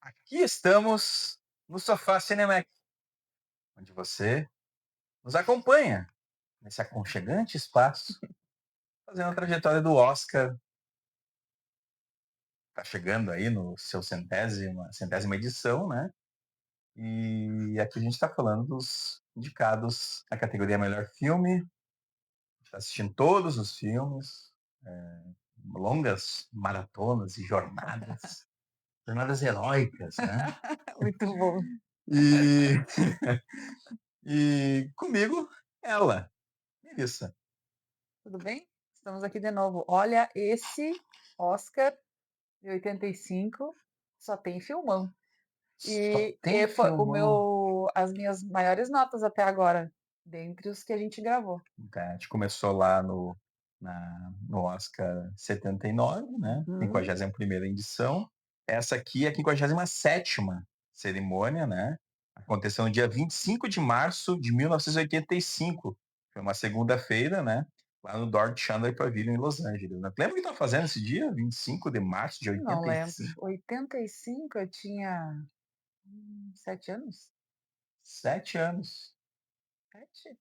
Aqui estamos no Sofá Cinemax, onde você nos acompanha nesse aconchegante espaço, fazendo a trajetória do Oscar. Está chegando aí no seu centésima edição, né? E aqui a gente está falando dos indicados à categoria Melhor Filme. Está assistindo todos os filmes, longas maratonas e jornadas heróicas, né? Muito bom. E, e comigo, ela, Melissa. Tudo bem? Estamos aqui de novo. Olha, esse Oscar de 85 só tem filmão. Só tem E foi filmão. as minhas maiores notas até agora, dentre os que a gente gravou. Tá, a gente começou lá no Oscar 79, né, Uhum. 51ª edição. Essa aqui é a 57ª cerimônia, né, aconteceu no dia 25 de março de 1985. Foi uma segunda-feira, né, lá no Dorothy Chandler Pavilion em Los Angeles, né. Lembra o que estava fazendo esse dia, 25 de março de Não lembro. 85? 85 eu tinha 7 anos? 7 anos. 7?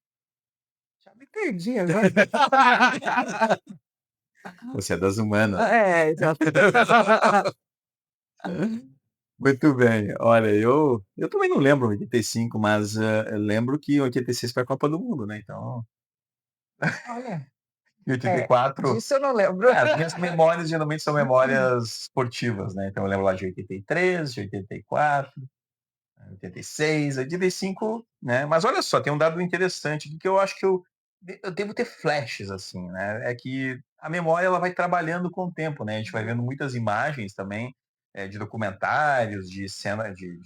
Já me perdi agora. Você é das humanas. É, exato. Muito bem. Olha, eu também não lembro 85, mas, eu lembro que 86 foi a Copa do Mundo, né, então Olha, em 84 disso eu não lembro. as minhas memórias geralmente são memórias esportivas, né, então eu lembro lá de 83, de 84, 86, 85, né, mas olha só, tem um dado interessante aqui que eu acho que eu devo ter flashes, assim, né, é que a memória ela vai trabalhando com o tempo, né, a gente vai Uhum, vendo muitas imagens também, de documentários, de cena de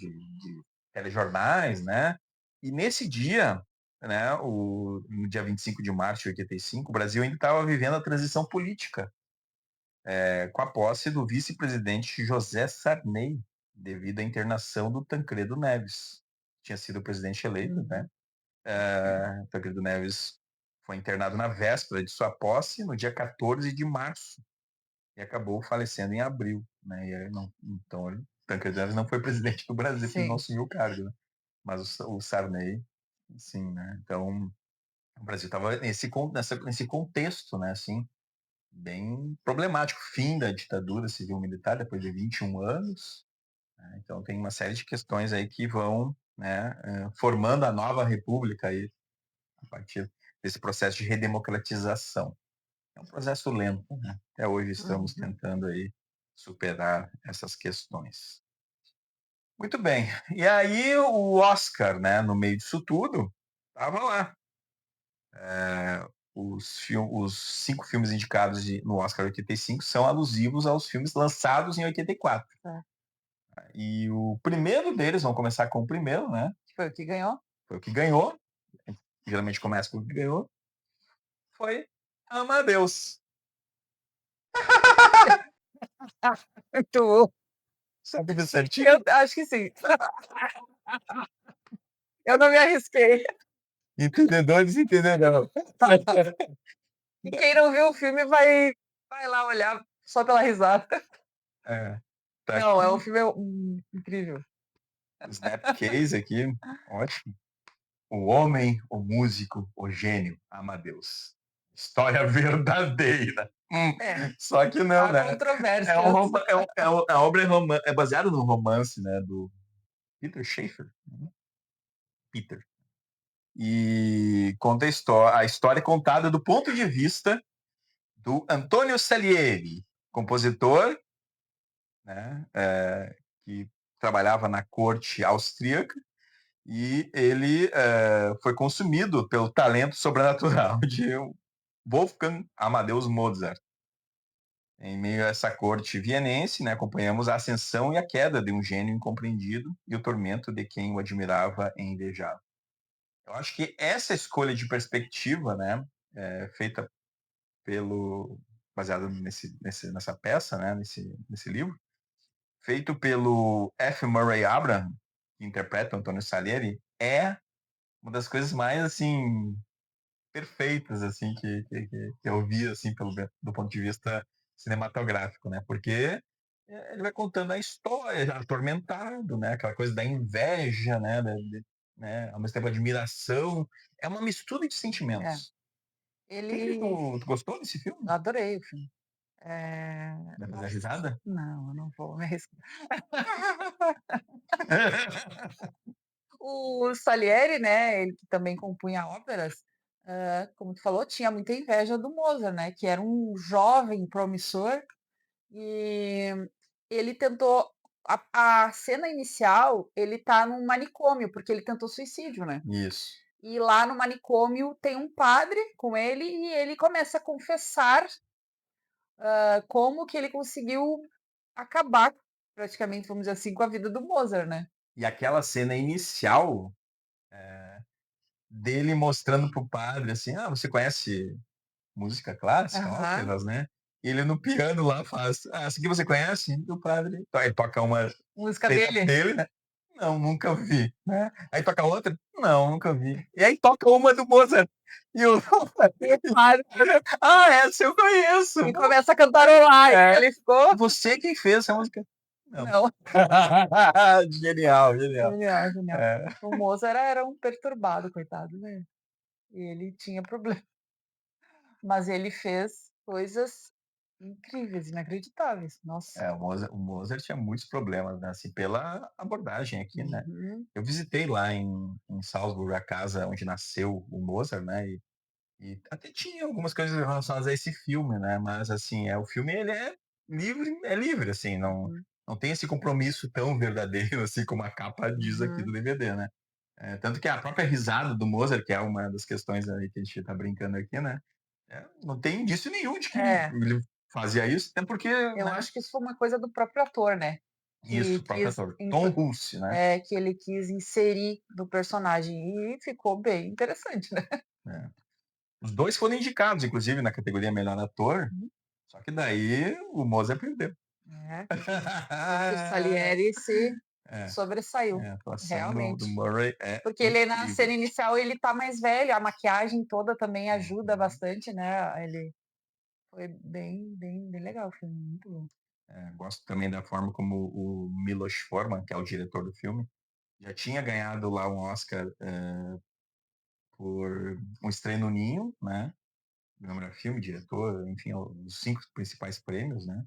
telejornais, né, e nesse dia, né, no dia 25 de março de 85, o Brasil ainda estava vivendo a transição política, com a posse do vice-presidente José Sarney, devido à internação do Tancredo Neves. Tinha sido o presidente eleito, né? uhum. Tancredo Neves foi internado na véspera de sua posse, no dia 14 de março, e acabou falecendo em abril, né? E aí então, Tancredo Neves não foi presidente do Brasil, porque ele não Sim. assumiu o cargo, né? Mas o Sarney, sim, né? Então, o Brasil estava nesse contexto, né? Assim, bem problemático, fim da ditadura civil-militar depois de 21 anos, né, então tem uma série de questões aí que vão, né, formando a nova república aí, a partir desse processo de redemocratização. É um processo lento, né, até hoje estamos Uhum. tentando aí superar essas questões. Muito bem, e aí o Oscar, né, no meio disso tudo, estava lá, os 5 filmes indicados no Oscar 85 são alusivos aos filmes lançados em 84. É. E o primeiro deles, vamos começar com o primeiro, né? Foi o que ganhou? Foi o que ganhou. Geralmente começa com o que ganhou. Foi Amadeus. Muito bom. Sabe ver certinho? Eu acho que sim. Eu não me arrisquei. Entendedores entenderão. E quem não viu o filme vai lá olhar só pela risada. É, tá Não, é um aqui. filme, incrível. Snapcase aqui. Ótimo. O homem, o músico, o gênio, Amadeus. História verdadeira. É, Só que não, há né? controvérsias. A obra é baseada no romance, né, do Peter Schaeffer. Né? Peter. E conta a história contada do ponto de vista do Antonio Salieri, compositor, né, que trabalhava na corte austríaca, e ele foi consumido pelo talento sobrenatural de Wolfgang Amadeus Mozart. Em meio a essa corte vienense, né, acompanhamos a ascensão e a queda de um gênio incompreendido e o tormento de quem o admirava e invejava. Eu acho que essa escolha de perspectiva, né, feita pelo baseado nessa peça, né, nesse livro, feito pelo F. Murray Abraham, que interpreta o Antônio Salieri, é uma das coisas mais assim perfeitas assim que eu vi assim do ponto de vista cinematográfico, né? Porque ele vai contando a história, atormentado, né, aquela coisa da inveja, né, né, ao mesmo tempo admiração, é uma mistura de É, sentimentos. ele Tu gostou desse filme? adorei o filme. Vai fazer a Nossa, risada? não, eu não vou me arriscar. O Salieri, né, ele que também compunha óperas, como tu falou, tinha muita inveja do Mozart, né, que era um jovem promissor, e ele tentou a cena inicial, ele tá num manicômio, porque ele tentou suicídio, né. Isso. E lá no manicômio tem um padre com ele, e ele começa a confessar, como que ele conseguiu acabar, praticamente, vamos dizer assim, com a vida do Mozart, né. E aquela cena inicial, dele mostrando para o padre, assim: "Ah, você conhece música clássica, Aham. óperas, né?" E ele no piano lá faz: "Ah, essa aqui você conhece?" E o padre aí toca uma Música feita dele. dele, né. "Não, nunca vi", né. Aí toca outra, "Não, nunca vi". E aí toca uma do Mozart, e o E o padre "Ah, essa eu conheço". e começa a cantarolar, e É. ele ficou "Você quem fez essa música?" "Não". não, Genial, genial. genial, genial. É, O Mozart era um perturbado, coitado, né. E ele tinha problema, mas ele fez coisas incríveis, inacreditáveis. Nossa. o Mozart tinha muitos problemas, né, assim, pela abordagem aqui, né. Uhum. Eu visitei lá em Salzburg a casa onde nasceu o Mozart, né, e até tinha algumas coisas relacionadas a esse filme, né, mas assim, o filme ele é livre, assim, Uhum. não tem esse compromisso tão verdadeiro, assim, como a capa diz aqui do Uhum. DVD, né. Tanto que a própria risada do Mozart, que é uma das questões aí que a gente tá brincando aqui, né, não tem indício nenhum de que É, ele fazia isso, até porque, eu né, acho que isso foi uma coisa do próprio ator, né, isso, que o próprio quis ator, Tom impla Hulce, né. que ele quis inserir no personagem e ficou bem interessante, né. É. Os 2 foram indicados, inclusive, na categoria melhor ator, Uhum. só que daí o Mozart perdeu. É, esse Salieri se É, sobressaiu, a atuação do realmente. Murray é Porque ele na incrível. cena inicial ele tá mais velho, a maquiagem toda também ajuda Uhum. bastante, né, ele foi bem legal o filme, muito bom. Gosto também da forma como o Milos Forman, que é o diretor do filme, já tinha ganhado lá um Oscar, por Um Estranho no Ninho, né, melhor filme, diretor, enfim, os 5 principais prêmios, né.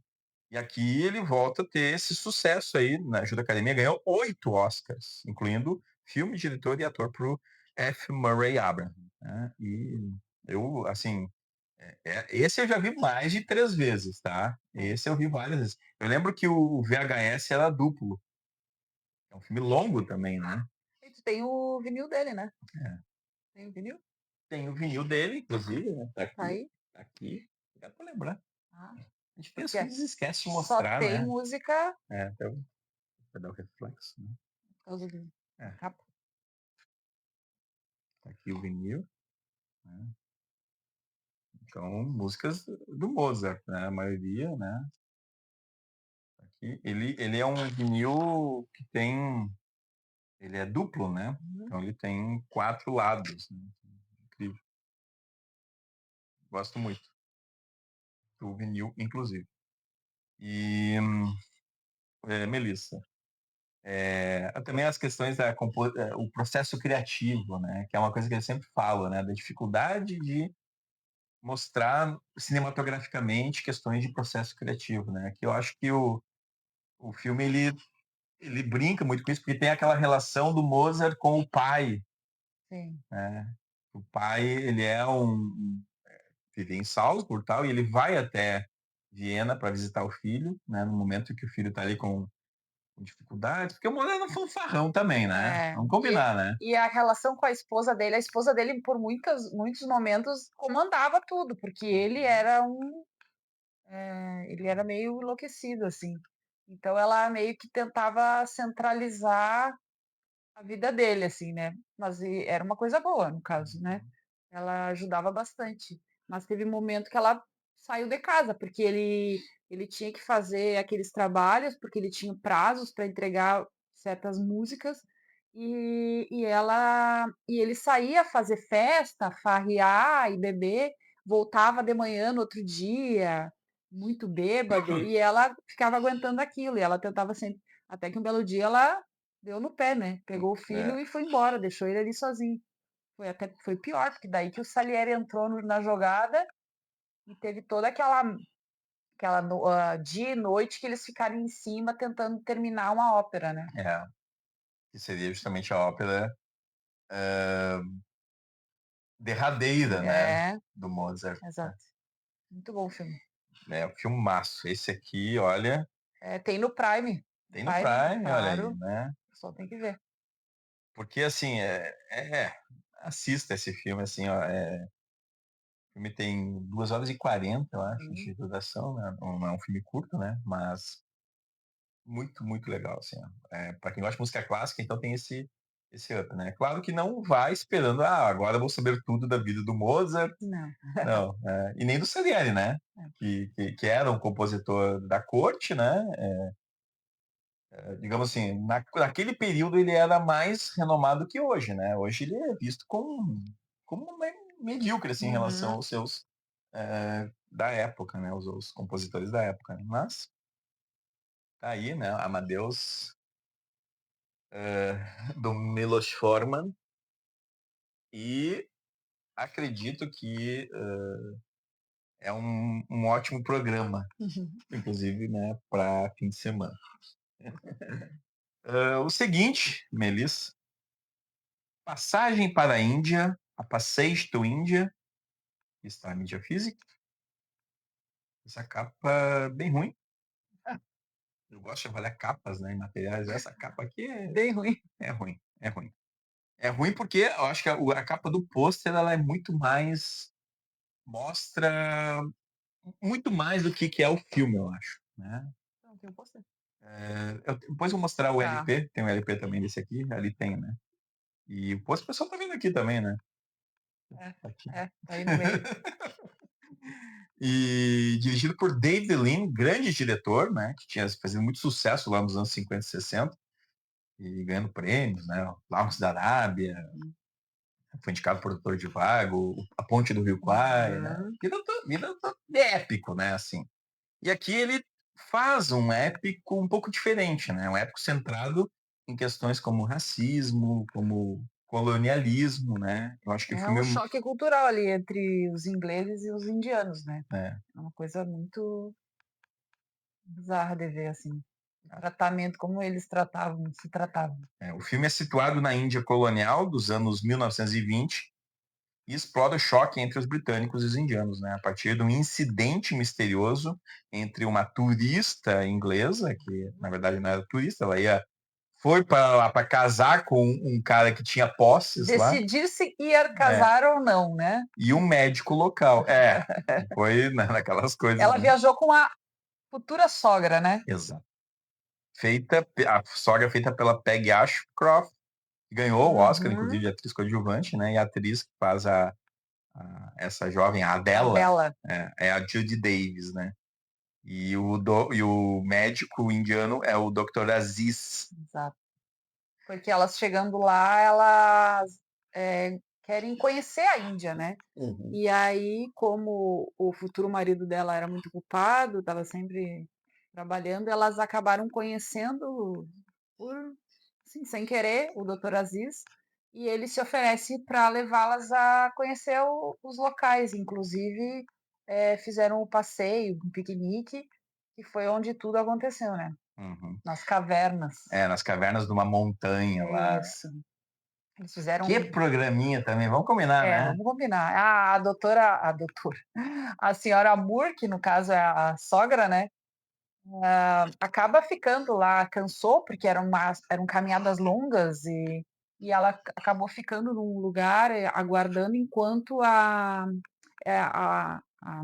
E aqui ele volta a ter esse sucesso aí na Ajuda Academia, ganhou 8 Oscars, incluindo filme, diretor e ator para o F. Murray Abraham, né. E eu, assim, esse eu já vi mais de 3 vezes, tá. É. Esse eu vi várias vezes. Eu lembro que o VHS era duplo, é um filme longo também, né. E tu tem o vinil dele, né? É. Tem o vinil? Tem o vinil dele, inclusive, né, Tá aí? tá aqui, dá pra lembrar. Ah, A gente tem os porque filmes e esquece de só mostrar, tem né. música Então, pra dar o reflexo, né. por causa da É, capa. tá aqui o vinil, né. Então, músicas do Mozart, né, a maioria, né, aqui. Ele é um vinil que tem ele é duplo, né, Uhum. então ele tem 4 lados, né, incrível. Gosto muito do vinil, inclusive. E, Melissa, também as questões o processo criativo, né, que é uma coisa que eu sempre falo, né, da dificuldade de mostrar cinematograficamente questões de processo criativo, né, que eu acho que o filme ele brinca muito com isso, porque tem aquela relação do Mozart com o pai, Sim. né. O pai, ele vive em Salzburg, tal, e ele vai até Viena para visitar o filho, né, no momento que o filho está ali com dificuldades, porque o Mozart era um fanfarrão também, né, É, vamos combinar, né. e a relação com a esposa dele por muitos momentos comandava tudo, porque ele era meio enlouquecido, assim. Então ela meio que tentava centralizar a vida dele, assim, né. Mas era uma coisa boa, no caso, né. Ela ajudava bastante. Mas teve um momento que ela saiu de casa, porque ele tinha que fazer aqueles trabalhos, porque ele tinha prazos para entregar certas músicas, e ele saía fazer festa, farrear e beber, voltava de manhã no outro dia. muito bêbado, e ela ficava aguentando aquilo, e ela tentava sempre até que um belo dia ela deu no pé, né, pegou o É, filho e foi embora, deixou ele ali sozinho. Foi pior, porque daí que o Salieri entrou na jogada e teve toda dia e noite que eles ficaram em cima tentando terminar uma ópera, né. é, que seria justamente a ópera, derradeira, né, É, do Mozart, né. exato. Muito bom o filme. É um filmaço. Esse aqui, olha, Tem no Prime. tem no Prime, Prime, olha aí, claro, né. o pessoal tem que ver. Porque, assim, assista esse filme, assim, ó, o filme tem 2 horas e 40, eu acho, Uhum. de duração, né, não é um filme curto, né, mas muito, muito legal, assim, ó. Pra quem gosta de música clássica, então tem esse up, né. Claro que não vai esperando: "Ah, agora eu vou saber tudo da vida do Mozart", Não. não, e nem do Salieri, né, É. que era um compositor da corte, né, digamos assim, naquele período ele era mais renomado que hoje, né. Hoje ele é visto como medíocre, assim, em relação Uhum. aos seus, da época, né, os compositores da época, né. Mas tá aí, né, Amadeus, do Milos Forman, e acredito que, é um ótimo programa, inclusive, né, para fim de semana. O seguinte, Melissa, Passagem para a Índia, A Passeio to Índia, está a mídia física. Essa capa bem ruim. Ah, eu gosto de avaliar capas, né, em materiais. Essa capa aqui Bem ruim. é ruim, é ruim. É ruim porque eu acho que a capa do pôster ela é muito mais, mostra muito mais do que é o filme, eu acho, né. Não, tem um pôster. Eu depois vou mostrar o Tá. LP, tem um LP também desse aqui, ali tem, né. E o pôster o pessoal tá vendo aqui também, né. É, Tá aqui. tá aí no meio. E dirigido por David Lean, grande diretor, né, que tinha feito muito sucesso lá nos anos 50 e 60, e ganhando prêmios, né, Lawrence da Arábia, Uhum. foi indicado por Doutor Zhivago, A Ponte do Rio Kwai, né, Uhum. vida épico, né, assim. E aqui ele faz um épico um pouco diferente, né, um épico centrado em questões como racismo, como colonialismo, né. Eu acho que o É filme um choque cultural ali entre os ingleses e os indianos, né. é, É uma coisa muito bizarra de ver, assim, o tratamento, como eles se tratavam. o filme é situado na Índia colonial dos anos 1920 e explora o choque entre os britânicos e os indianos, né, a partir de um incidente misterioso entre uma turista inglesa, que na verdade não era turista, foi para lá para casar com um cara que tinha posses lá, Decidir se ia é, casar ou não, né. e um médico local. Foi naquelas coisas, Ela né. viajou com a futura sogra, né. Exato. A sogra feita pela Peggy Ashcroft, que ganhou o Oscar, inclusive, Uhum. de atriz coadjuvante, né, e a atriz que faz essa jovem, a A Adela, Bela. é a Judy Davis, né. E o médico indiano é o Dr. Aziz. Exato. Porque elas chegando lá, elas, querem conhecer a Índia, né. Uhum. E aí, como o futuro marido dela era muito ocupado, estava sempre trabalhando, elas acabaram conhecendo por assim, sem querer, o doutor Aziz, e ele se oferece para levá-las a conhecer os locais, inclusive, fizeram o passeio, um piquenique, que foi onde tudo aconteceu, né, Uhum. nas cavernas. Nas cavernas de uma montanha lá, né. Isso. Eles fizeram Que programinha também, vamos combinar, né. vamos combinar. A doutora, a senhora Moore, que no caso é a sogra, né, acaba ficando lá, cansou, porque eram caminhadas longas e ela acabou ficando num lugar, aguardando enquanto a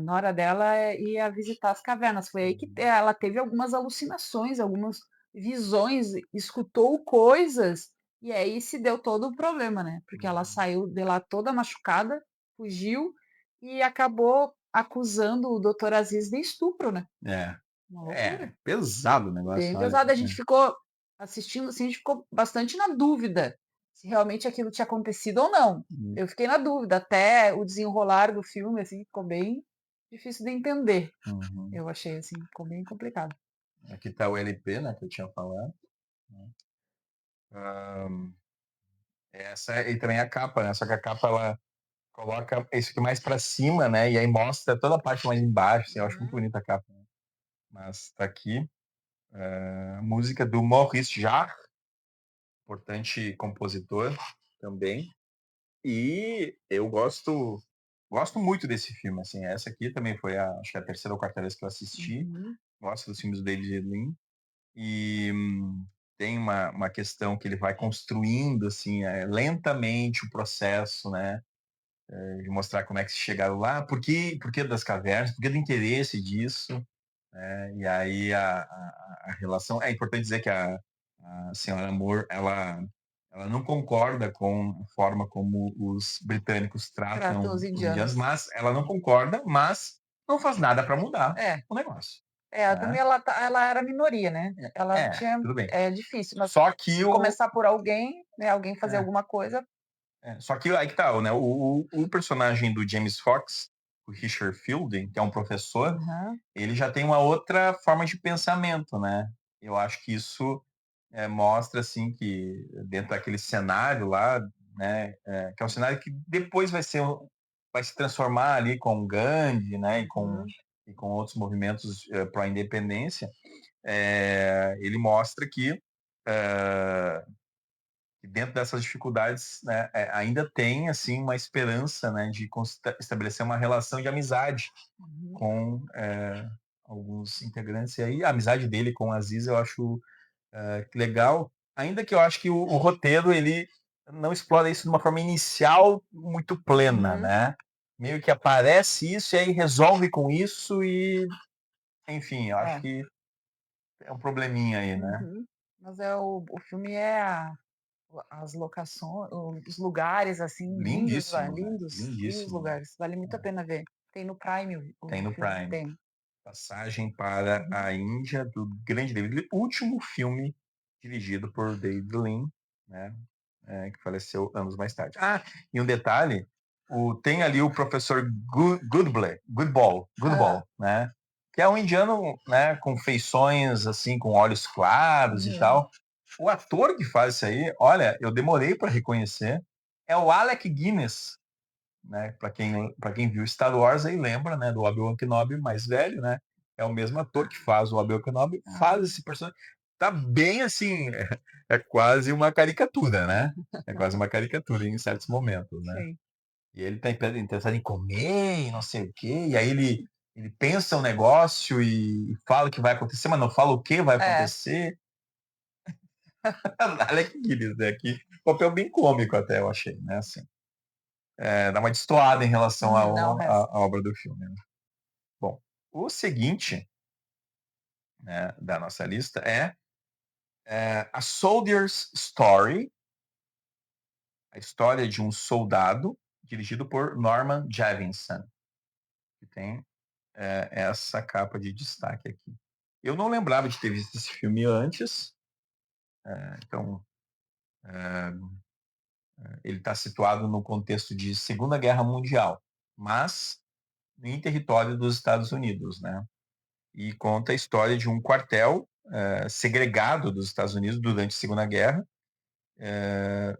nora dela ia visitar as cavernas. Foi aí que ela teve algumas alucinações, algumas visões, escutou coisas, e aí se deu todo o problema, né, porque ela saiu de lá toda machucada, fugiu e acabou acusando o doutor Aziz de estupro, né. É. Uma loucura. Pesado o negócio, Bem olha. pesado, a gente ficou assistindo, assim, a gente ficou bastante na dúvida, se realmente aquilo tinha acontecido ou não. Hum. Eu fiquei na dúvida, até o desenrolar do filme, assim, ficou bem difícil de entender, Uhum. eu achei, assim, ficou bem complicado. Aqui tá o LP, né, que eu tinha falado, né. Hã, essa e também a capa, né, só que a capa ela coloca isso aqui mais pra cima, né, e aí mostra toda a parte mais embaixo, assim, eu acho muito Uhum, bonita a capa, né. Mas tá aqui, a música do Maurice Jarre, importante compositor também. E eu gosto muito desse filme, assim, essa aqui também foi acho que a terceira ou quarta vez que eu assisti, uhum, gosto dos filmes do David Lean, e tem uma questão que ele vai construindo, assim, lentamente o processo, né, de mostrar como é que se chegaram lá, por que das cavernas, por que do interesse disso, né, e aí a relação é importante dizer que a senhora Moore, ela não concorda com a forma como os britânicos tratam os tratam os indianos, indianos. mas ela não concorda, mas não faz nada para mudar É, o negócio, também né. ela era minoria, né, ela tinha Tudo bem. é difícil, mas Só que se o começar por alguém, né, alguém fazer é. alguma coisa. Só que aí que tá, né, o personagem do James Fox, o Richard Fielding, que é um professor, Aham, ele já tem uma outra forma de pensamento, né. Eu acho que isso, mostra, assim, que dentro daquele cenário lá, né, que é um cenário que depois vai se transformar ali com Gandhi, né, uhum, e com outros movimentos, pró-independência, ele mostra que dentro dessas dificuldades, né, ainda tem, assim, uma esperança, né, de estabelecer uma relação de amizade uhum, com, alguns integrantes. E aí a amizade dele com o Aziz eu acho, legal, ainda que eu acho que o roteiro ele não explora isso de uma forma inicial muito plena, uhum, né. Meio que aparece isso e aí resolve com isso e, enfim, eu acho é, que é um probleminha aí, né. uhum. Mas o filme é as locações, os lugares, assim, lindos lá, Lindíssimo, né, lindos, lindos lindíssimo, né. lugares, vale muito a pena ver. Tem no Prime o Tem no filme, Prime. tem. Passagem para Uhum. a Índia, do grande David Lean, último filme dirigido por David Lean, né, que faleceu anos mais tarde. Ah, e um detalhe, tem ali o professor Hã, Goodball, né, que é um indiano, né, com feições, assim, com olhos claros e uhum. tal. O ator que faz isso aí, olha, eu demorei para reconhecer, é o Alec Guinness, né? Para quem viu Star Wars aí lembra, né, do Obi-Wan Kenobi mais velho, né? É o mesmo ator que faz o Obi-Wan Kenobi, faz Ah, esse personagem. Tá bem assim, é quase uma caricatura, né? É quase uma caricatura em certos momentos, né? sim. E ele tá interessado em comer e não sei o quê, e aí ele pensa um negócio e fala o que vai acontecer, mas não fala o que vai É. acontecer. Alec Guinness, né? Que papel bem cômico até eu achei, né? Assim, dá uma destoada em relação Não, o resto. à obra do filme, né? Bom, o seguinte, né, da nossa lista A Soldier's Story, a história de um soldado, dirigido por Norman Jewison, que tem essa capa de destaque aqui. Eu não lembrava de ter visto esse filme antes, então ele está situado no contexto de Segunda Guerra Mundial, mas em território dos Estados Unidos, né? E conta a história de um quartel segregado dos Estados Unidos durante a Segunda Guerra.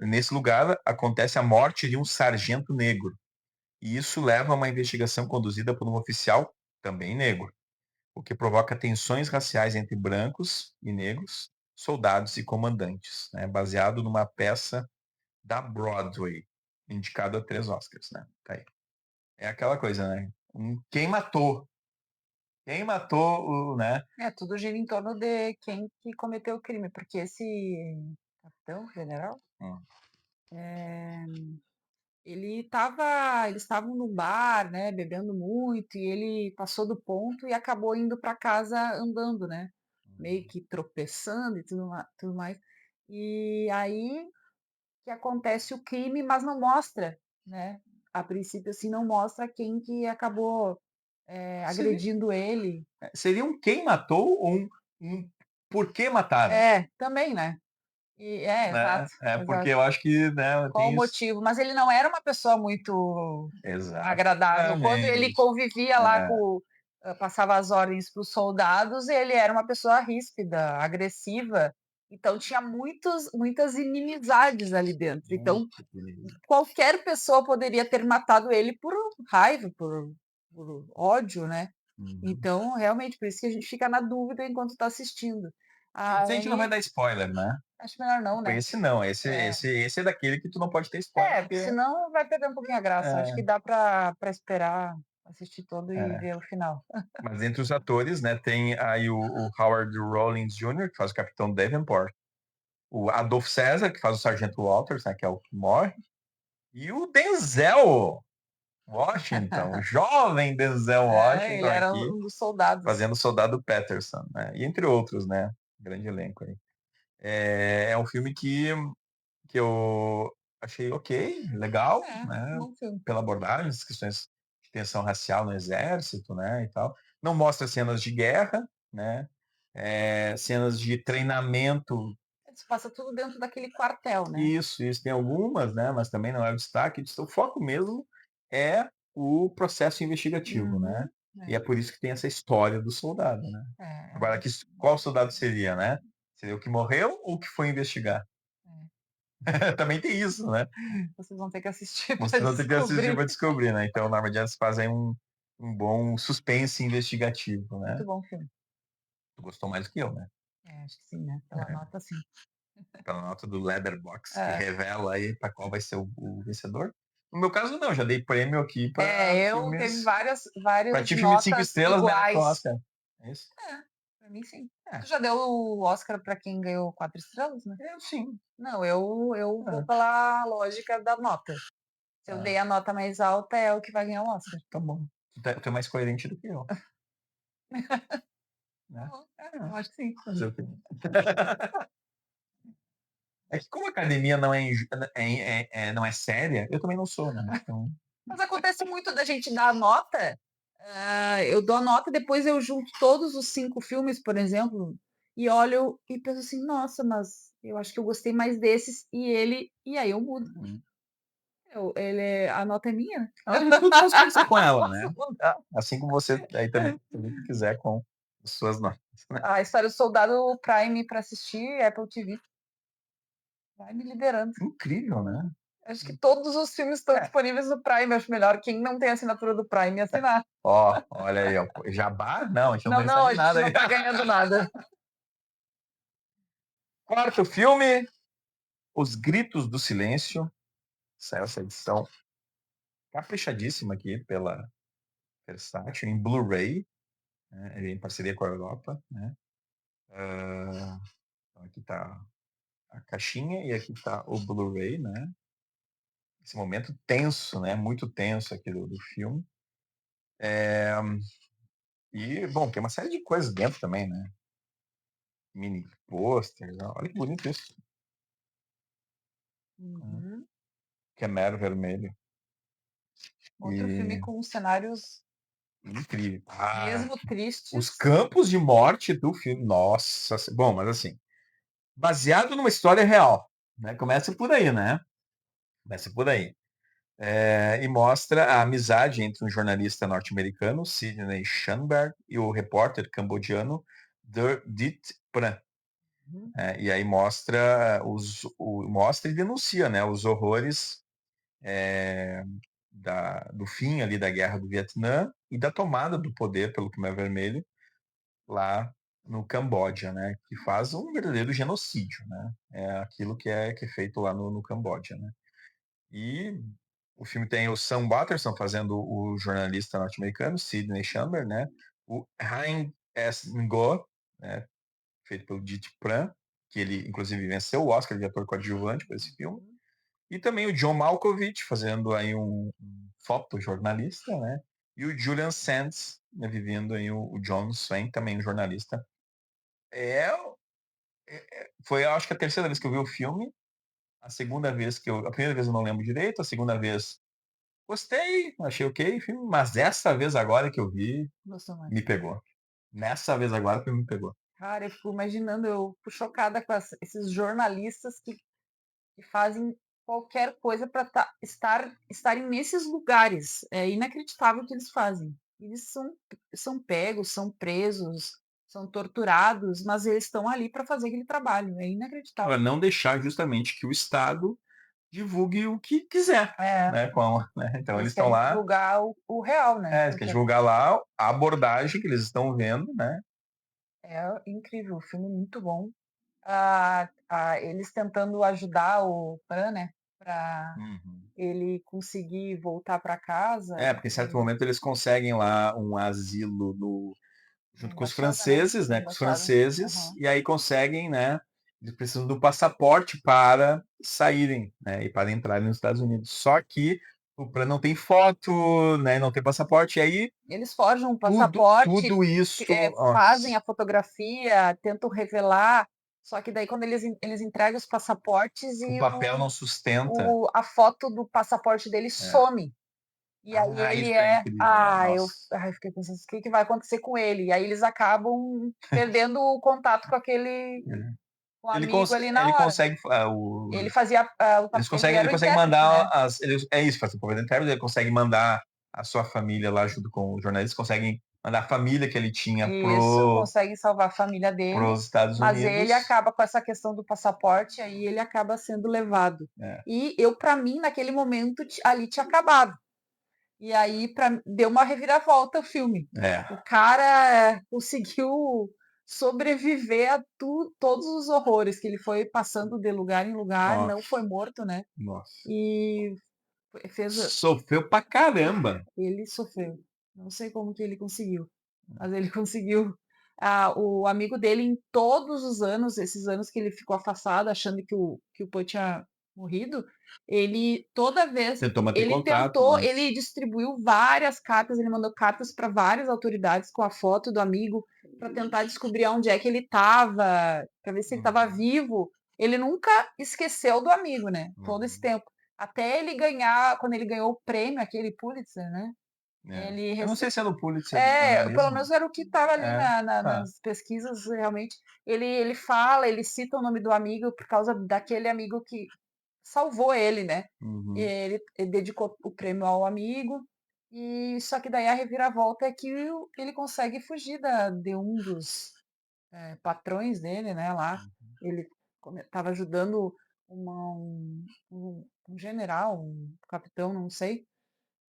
Nesse lugar acontece a morte de um sargento negro, e isso leva a uma investigação conduzida por um oficial também negro, o que provoca tensões raciais entre brancos e negros, soldados e comandantes, né, baseado numa peça da Broadway, indicado a 3 Oscars, né? Tá aí. É aquela coisa, né? Quem matou né? É, tudo gira em torno de quem que cometeu o crime, porque esse capitão, general, Hum. eh, eles estavam no bar, né, bebendo muito, e ele passou do ponto e acabou indo para casa andando, né, meio que tropeçando e tudo mais. E aí que acontece o crime, mas não mostra, né, a princípio, assim, não mostra quem que acabou, Seria, agredindo ele. seria um quem matou ou um por que mataram? É, também, né. né? Exato, Porque exato. eu acho que, né, Qual o tem isso. motivo? Mas ele não era uma pessoa muito agradável. Quando ele Exatamente. convivia lá É, com passava as ordens para os soldados, ele era uma pessoa ríspida, agressiva, então tinha muitas inimizades ali dentro. Então, muito bonito. qualquer pessoa poderia ter matado ele por raiva, por ódio, né. Uhum. Então, realmente, por isso que a gente fica na dúvida enquanto está assistindo. Esse a gente não vai Aí, dar spoiler, né? acho melhor não, Tipo, né. esse não, É. esse é daquele que tu não pode ter spoiler, Porque porque senão vai perder um pouquinho a graça. Acho que é, dá pra esperar assistir todo e é. ver o final. Mas entre os atores, né, tem aí o Howard Rollins Jr., que faz o Capitão Davenport, o Adolf César, que faz o Sargento Walters, né, que é o que morre, e o Denzel Washington, o jovem Denzel É, Washington ele era aqui, um dos soldados. fazendo o Soldado Patterson, né, e entre outros, né, grande elenco aí. É um filme que eu achei ok, legal, Um né, bom filme. pela abordagem, as questões de tensão racial no exército, né, e tal. Não mostra cenas de guerra, né, cenas de treinamento. Se passa tudo dentro daquele quartel, né. Isso, tem algumas, né, mas também não é o destaque. O foco mesmo é o processo investigativo, né, Uhum. e é por isso que tem essa história do soldado, né. Agora É, qual soldado seria, né? Seria o que morreu ou o que foi investigar? é. Também tem isso, né? Vocês vão ter que assistir para Você não tem que assistir descobrir. para descobrir, né. Então, Norma Jeans fazem um bom suspense investigativo, né. Muito bom filme. Tu gostou mais do que eu, né. Acho que sim, né, pela É, nota sim. pela nota do Letterboxd, que É. revela aí para qual vai ser o vencedor. No meu caso não, já dei prêmio aqui para Eu teve filmes para várias ti filme de 5 notas estrelas merece o iguais. Oscar. É isso? É, pra mim sim. Tu É, já deu o Oscar pra quem ganhou 4 estrelas, né? eu sim. Não, eu vou É, pela lógica da nota. Se eu é, dei a nota mais alta, é o que vai ganhar o Oscar. tá bom. Tu é mais coerente do que eu, né. Eu acho que sim. Fazer o quê? É que como a academia não é inju não é séria, eu também não sou, né, então Mas acontece muito da gente dar a nota, eu dou a nota, depois eu junto todos os 5 filmes, por exemplo, e olho e penso assim: "Nossa, mas eu acho que eu gostei mais desses", e aí eu mudo. uhum. A nota é minha, né. Tudo posso conversar com ela, né. Posso mudar. Assim como você aí também faz o que quiser com as suas notas, né. A História do Soldado Prime para assistir, Apple TV, vai me liberando. Incrível, né. Acho que todos os filmes estão É, disponíveis no Prime, acho melhor quem não tem assinatura do Prime assinar. olha aí, ó, jabá? Não, a gente não Não, não, recebe a gente nada não aí. está ganhando nada. Quarto filme, Os Gritos do Silêncio, saiu essa edição caprichadíssima aqui pela Versátil em Blu-ray, né, em parceria com a Europa, né. Então aqui tá a caixinha e aqui tá o Blu-ray, né. Esse momento tenso, né, muito tenso aqui do filme. E, bom, tem uma série de coisas dentro também, né, mini pôsteres, olha que bonito isso, né, Uhum. Quemero Vermelho. Outro filme E com cenários incrível. mesmo Os tristes. campos de morte do filme, nossa, bom, mas assim, baseado numa história real, né, começa por aí, né, começa por aí. E mostra a amizade entre um jornalista norte-americano, Sidney Schanberg, e o repórter cambodiano Dit Pran. Uhum. E aí mostra e denuncia, né, os horrores do fim ali da guerra do Vietnã e da tomada do poder pelo Khmer Vermelho lá no Camboja, né, que faz um verdadeiro genocídio, né, é aquilo que é feito lá no Camboja, né. E o filme tem o Sam Waterston fazendo o jornalista norte-americano, Sidney Chambers, né, o Hein S. Ngo, né, feito pelo Dit Pran, que ele inclusive venceu o Oscar de ator coadjuvante por esse filme, Uhum. e também o John Malkovich fazendo aí um fotojornalista, né, e o Julian Sands, né, vivendo aí o John Swain, também um jornalista. É Foi, eu acho que a terceira vez que eu vi o filme, a primeira vez eu não lembro direito, a segunda vez gostei, achei ok o filme, mas dessa vez agora que eu vi, Gostou mais. me pegou. Nessa vez agora que me pegou. Cara, eu fico imaginando, eu fico chocada com esses jornalistas que fazem qualquer coisa para estarem nesses lugares. É inacreditável o que eles fazem. Eles são pegos, são presos, são torturados, mas eles estão ali para fazer aquele trabalho. É Para inacreditável. não deixar justamente que o Estado divulgue o que quiser, É, né, né, então eles eles estão querem lá, divulgar o real, né? eles querem divulgar lá a abordagem que eles estão vendo, né. É incrível, o filme é muito bom. Eles tentando ajudar o Pan, né, pra Uhum. ele conseguir voltar para casa É, porque em certo momento eles conseguem lá um asilo na junto com os embaixada, né, franceses, na né, com os embaixada. franceses, Aham. e aí conseguem, né, eles precisam do passaporte para saírem, né, e para entrarem nos Estados Unidos. Só que o Plan não tem foto, né, não tem passaporte, e aí Eles forjam um passaporte, tudo isso, fazem nossa, a fotografia, tentam revelar, só que daí quando eles entregam os passaportes o e papel não sustenta. a foto do passaporte dele É. some. E aí ele Isso é incrível, né, nossa. fiquei pensando: "O que que vai acontecer com ele?". E aí eles acabam perdendo o contato É. com o amigo ali na Ele hora. consegue, Ele fazia, ele ele era o consegue intérprete, mandar né. é isso, faz o papel do intérprete, ele consegue mandar a sua família lá junto com os jornalistas, conseguem mandar a família que ele tinha Isso, consegue salvar a família dele, pros Estados mas ele Unidos. acaba com essa questão do passaporte, aí ele acaba sendo levado. É, E eu, para mim, naquele momento, ali tinha acabado. E aí deu uma reviravolta o filme. é, O cara conseguiu sobreviver a todos os horrores que ele foi passando de lugar em lugar, não foi nossa, morto, né, nossa. e fez Sofreu pra caramba. ele sofreu. Não sei como que ele conseguiu, mas ele conseguiu. O amigo dele, em todos os anos, esses anos que ele ficou afastado, achando que o Poe tinha morrido, ele toda vez Tentou manter ele contato, tentou, ele mas distribuiu várias cartas, ele mandou cartas para várias autoridades com a foto do amigo para tentar descobrir aonde é que ele estava, para ver se ele estava uhum, vivo. Ele nunca esqueceu do amigo, né? Todo esse uhum, tempo. Até ele ganhar, quando ele ganhou o prêmio, aquele Pulitzer, né? é. Ele Eu não rece sei se é do Pulitzer de É, pelo jornalismo. menos era o que estava ali É, tá. nas pesquisas, realmente. Ele fala, ele cita o nome do amigo por causa daquele amigo que salvou ele, né? E Uhum. ele dedicou o prêmio ao amigo, e só que daí a reviravolta é que ele consegue fugir de um dos, patrões dele, né, lá. Ele estava ajudando um general, um capitão, não sei,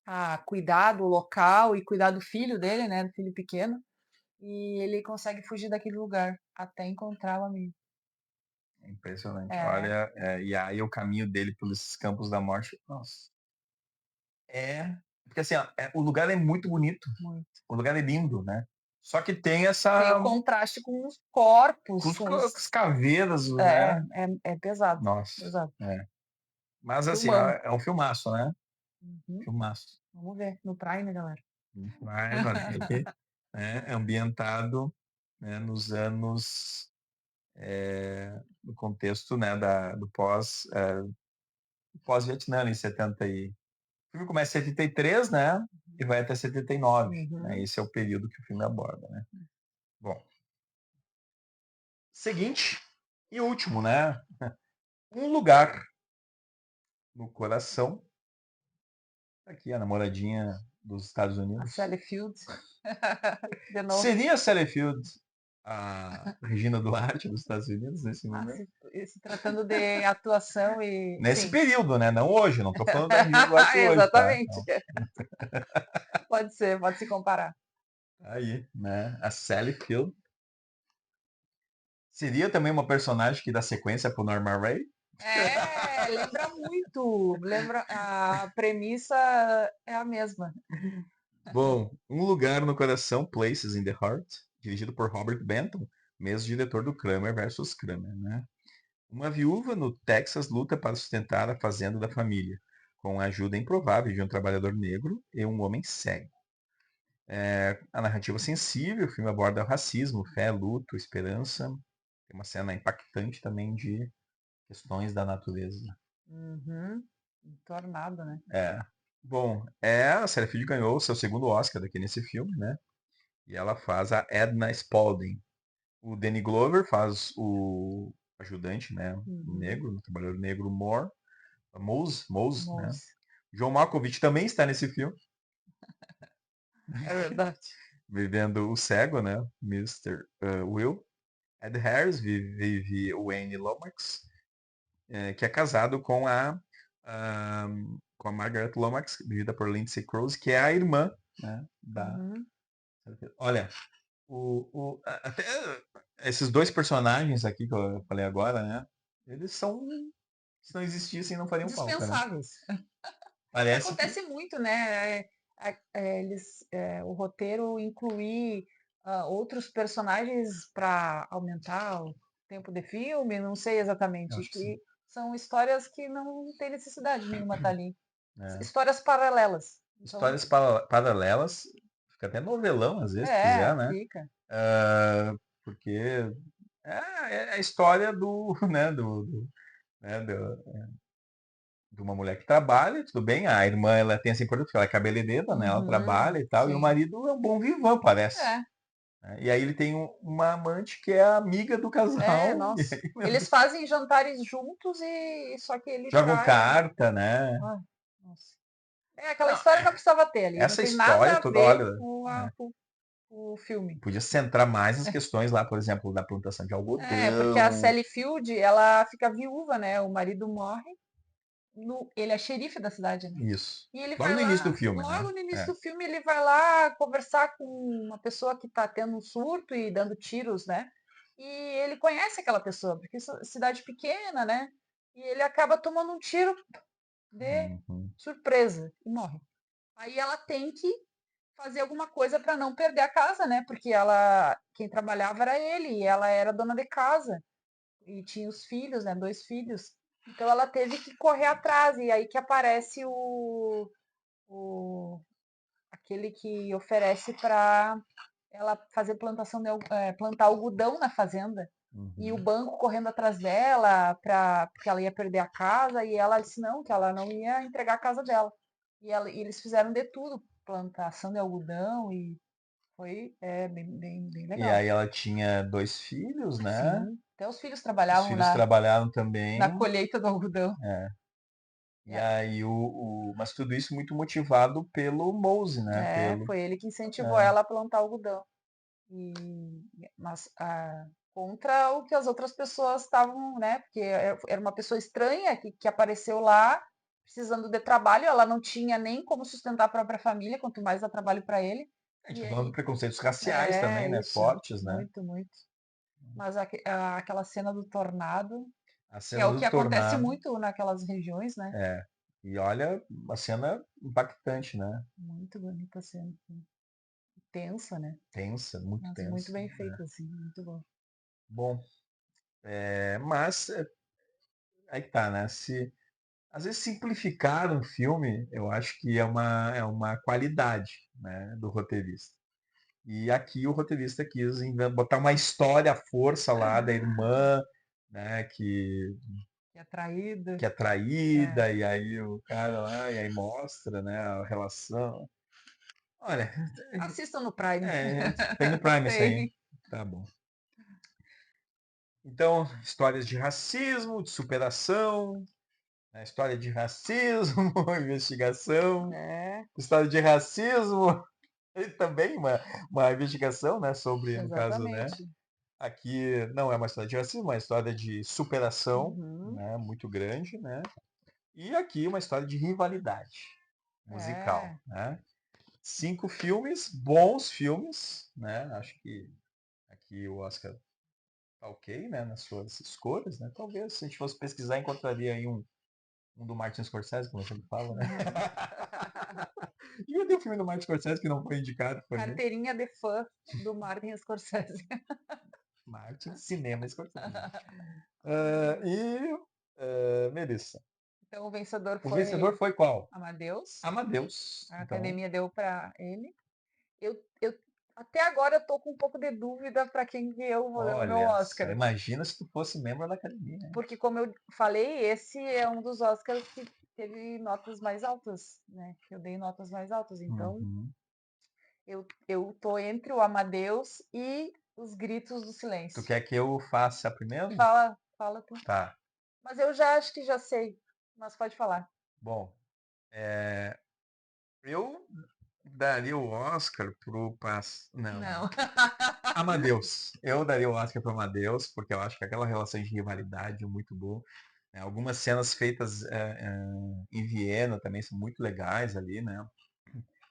a cuidar do local e cuidar do filho dele, né, do filho pequeno, e ele consegue fugir daquele lugar até encontrar o amigo. É impressionante. É, Olha, e aí o caminho dele pelos campos da morte, nossa, é porque assim, ó, o lugar é muito bonito, muito. o lugar é lindo, né. Só que tem Tem essa o contraste com os corpos, com com os as caveiras, é, né. é pesado, Nossa, pesado. é. Mas assim, Filmão. é um filmaço, né, Uhum. filmaço. Vamos ver, no Prime, né, galera? Mas olha, tem que, né, é ambientado, né, nos anos, no contexto, né, do pós-Vietnã, em 70 o filme começa em 73, né, e vai até 79, né, Uhum. esse é o período que o filme aborda, né. Bom, seguinte e último, né, Um Lugar no Coração, tá aqui a namoradinha dos Estados A Unidos. Sally Field, de novo. Seria a Sally Field a Regina Duarte dos Estados Unidos nesse Ah, momento? se tratando de atuação e Nesse sim. período, né, não hoje, não tô falando da Regina Duarte hoje, tá. Exatamente. Não, Pode ser, pode se comparar. tá aí, né, a Sally Field. Seria também uma personagem que dá sequência para o Norman Ray? É, lembra muito, lembra a premissa é a mesma. Bom, Um Lugar no Coração, Places in the Heart, dirigido por Robert Benton, mesmo diretor do Kramer versus Kramer, né? Uma viúva no Texas luta para sustentar a fazenda da família, com a ajuda improvável de um trabalhador negro e um homem cego. A narrativa sensível, o filme aborda o racismo, fé, luto, esperança. Tem uma cena impactante também de questões da natureza. Uhum. Um tornado, né. É. Bom, a Sarah Field ganhou o seu segundo Oscar aqui nesse filme, né? E ela faz a Edna Spalding. O Danny Glover faz o ajudante, né, o Uhum. negro, o trabalhador negro Mose, né. Mouse. John Malkovich também está nesse filme, É verdade. vivendo o cego, né, Mister Will. Ed Harris vive o Annie Lomax, que é casado a com a Margaret Lomax, vivida por Lindsay Cruz, que é a irmã, né, da Uhum. olha, até esses 2 personagens aqui que eu falei agora, né, eles são se não existissem não fariam falta, né. Dispensáveis. Que Parece que acontece muito, né, o roteiro incluir, outros personagens para aumentar o tempo de filme, não sei eu exatamente, acho que sim, que são histórias que não tem necessidade nenhuma estar ali. né. Histórias paralelas. Então Histórias paralelas, fica até novelão às vezes, se é, quiser, né. fica. Porque é a história do, né, né, de uma mulher que trabalha, tudo bem, a irmã ela tem essa importância, porque ela é cabeleireira, né, ela trabalha Uhum, e tal, e o sim. marido é um bom vivã, parece. É, Né. E aí ele tem uma amante que é amiga do casal, e nossa. aí, meu Eles Deus, fazem jantares juntos e só que ele jogam trai. carta, né. Ai, nossa. É aquela Não, história que não precisava ter ali, não essa tem nada história a toda, ver olha, com é, o filme. podia centrar mais nas questões lá, por exemplo, da plantação de É, porque a algodão. Sally Field, ela fica viúva, né? O marido morre, ele é xerife da cidade, né? Isso. E ele Logo vai no início do lá, filme, né. logo no início É, do filme, ele vai lá conversar com uma pessoa que está tendo um surto e dando tiros, né? E ele conhece aquela pessoa, porque cidade pequena, né? E ele acaba tomando um tiro de uhum, surpresa e morre. Aí ela tem que fazer alguma coisa para não perder a casa, né? Porque ela, quem trabalhava era ele, e ela era dona de casa e tinha os filhos, né? 2 filhos. Então ela teve que correr atrás e aí que aparece o aquele que oferece para ela fazer plantar algodão na fazenda. E o uhum. banco correndo atrás dela porque ela ia perder a casa e ela disse não, que ela não ia entregar a casa dela. E eles fizeram de tudo, plantação de algodão e foi, bem E legal. aí ela tinha 2 filhos, né, Sim, até os filhos os trabalhavam filhos na trabalharam na também, colheita do algodão. e É, aí mas tudo isso muito motivado pelo Mose, né, foi ele que incentivou é, ela a plantar algodão. E mas, contra o que as outras pessoas estavam, né, porque era uma pessoa estranha que apareceu lá, precisando de trabalho, ela não tinha nem como sustentar a própria família, quanto mais dar trabalho para ele. a gente E tá falando de aí preconceitos raciais também, é né, isso, fortes, né. muito, muito. Mas aquela cena do tornado, A que é cena o do que acontece tornado, muito naquelas regiões, né. é, e olha, uma cena impactante, né, Muito bonita a cena, sim. Tensa, né, tensa, muito mas muito tensa, bem né. feita, assim, muito bom. Bom, mas, aí que tá, né, se às vezes simplificar um filme, eu acho que é uma qualidade, né, do roteirista. E aqui o roteirista quis botar uma história à força lá da irmã, né, Que é atraída, que é é. traída, e aí o cara lá, e aí mostra, né, a relação. Olha, Assistam no Prime. tem no Prime isso aí. Tem. Tá bom. Então, histórias de racismo, de superação, né, história de racismo, investigação, É, história de racismo, e também uma investigação, né, sobre, no caso, né, exatamente. aqui não é uma história de racismo, é uma história de superação, Uhum. né, muito grande, né, e aqui uma história de rivalidade musical, É, né. 5 filmes, bons filmes, né, acho que aqui o Oscar tá ok, né, nas suas escolhas, né, talvez se a gente fosse pesquisar encontraria aí um do Martin Scorsese, como eu sempre falo, né. uhum. E cadê o filme do Martin Scorsese que não foi indicado, foi ver? Carteirinha de fã do Martin Scorsese. Martin Cinema Scorsese. Melissa, Então o vencedor o vencedor foi foi qual? Amadeus. Amadeus. A Então, academia deu para ele. Eu até agora eu tô com um pouco de dúvida para quem que eu vou dar o meu olha só, Oscar, imagina se tu fosse membro da academia, hein. porque como eu falei, esse é um dos Oscars que teve notas mais altas, né? Que eu dei notas mais altas, então Uhum. eu tô entre o Amadeus e Os Gritos do Tu Silêncio. quer que eu faça primeiro? Fala tu. Tá. Mas eu já acho que já sei, mas pode falar. Bom, eu daria o Oscar pro não. Não. Amadeus. Eu daria o Oscar pro Amadeus, porque eu acho que aquela relação de rivalidade é muito boa. Algumas cenas feitas em Viena também são muito legais ali, né?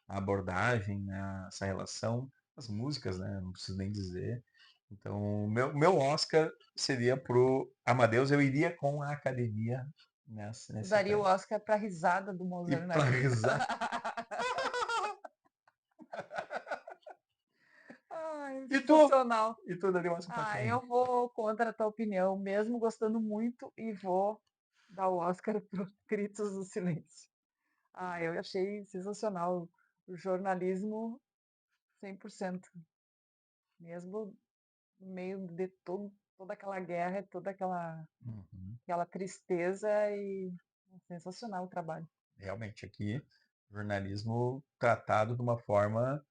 A abordagem, né? Essa relação, as músicas, né? Não preciso nem dizer. Então, meu Oscar seria pro Amadeus. Eu iria com a academia Tu nesse daria o prêmio. Oscar pra risada do E Mozart na pra vida. rezar. Ai, E tu? sensacional. E tu daria o Oscar pra Ah, quem? eu vou contra a tua opinião, mesmo gostando muito, e vou dar o Oscar para Gritos do Silêncio. Ah, eu achei sensacional. O jornalismo 100%, mesmo no meio de toda aquela guerra, toda Uhum. aquela tristeza e sensacional o trabalho. Realmente, aqui, jornalismo tratado de uma forma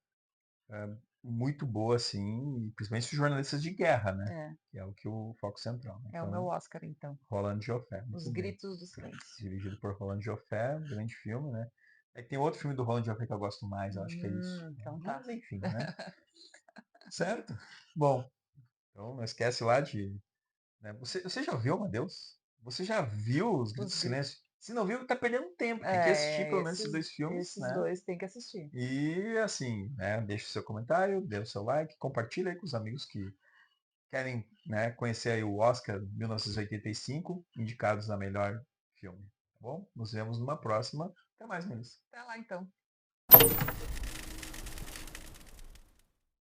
muito boa, assim, e principalmente os jornalistas de guerra, né? É, Que é o que o foco central, né? é o meu Então, Oscar então. Roland Joffé, Os muito bem. Gritos do Silêncio. Dirigido por Roland Joffé, um grande filme, né? Aí tem outro filme do Roland Joffé que eu gosto mais, eu acho que é isso. Então tá. Mas enfim, né? Certo? Bom, então não esquece lá de. Né? Você já viu Amadeus? Você já viu Os Gritos Os do Gritos. Silêncio? Se não viu, tá perdendo tempo. Tem que assistir É, pelo menos esses dois filmes, esses né? dois tem que assistir. E assim, né? Deixa o seu comentário, dê o seu like, compartilha aí com os amigos que querem, né, conhecer aí o Oscar 1985, indicados a melhor filme. Tá bom? Nos vemos numa próxima. Até mais, Melissa. Até lá então.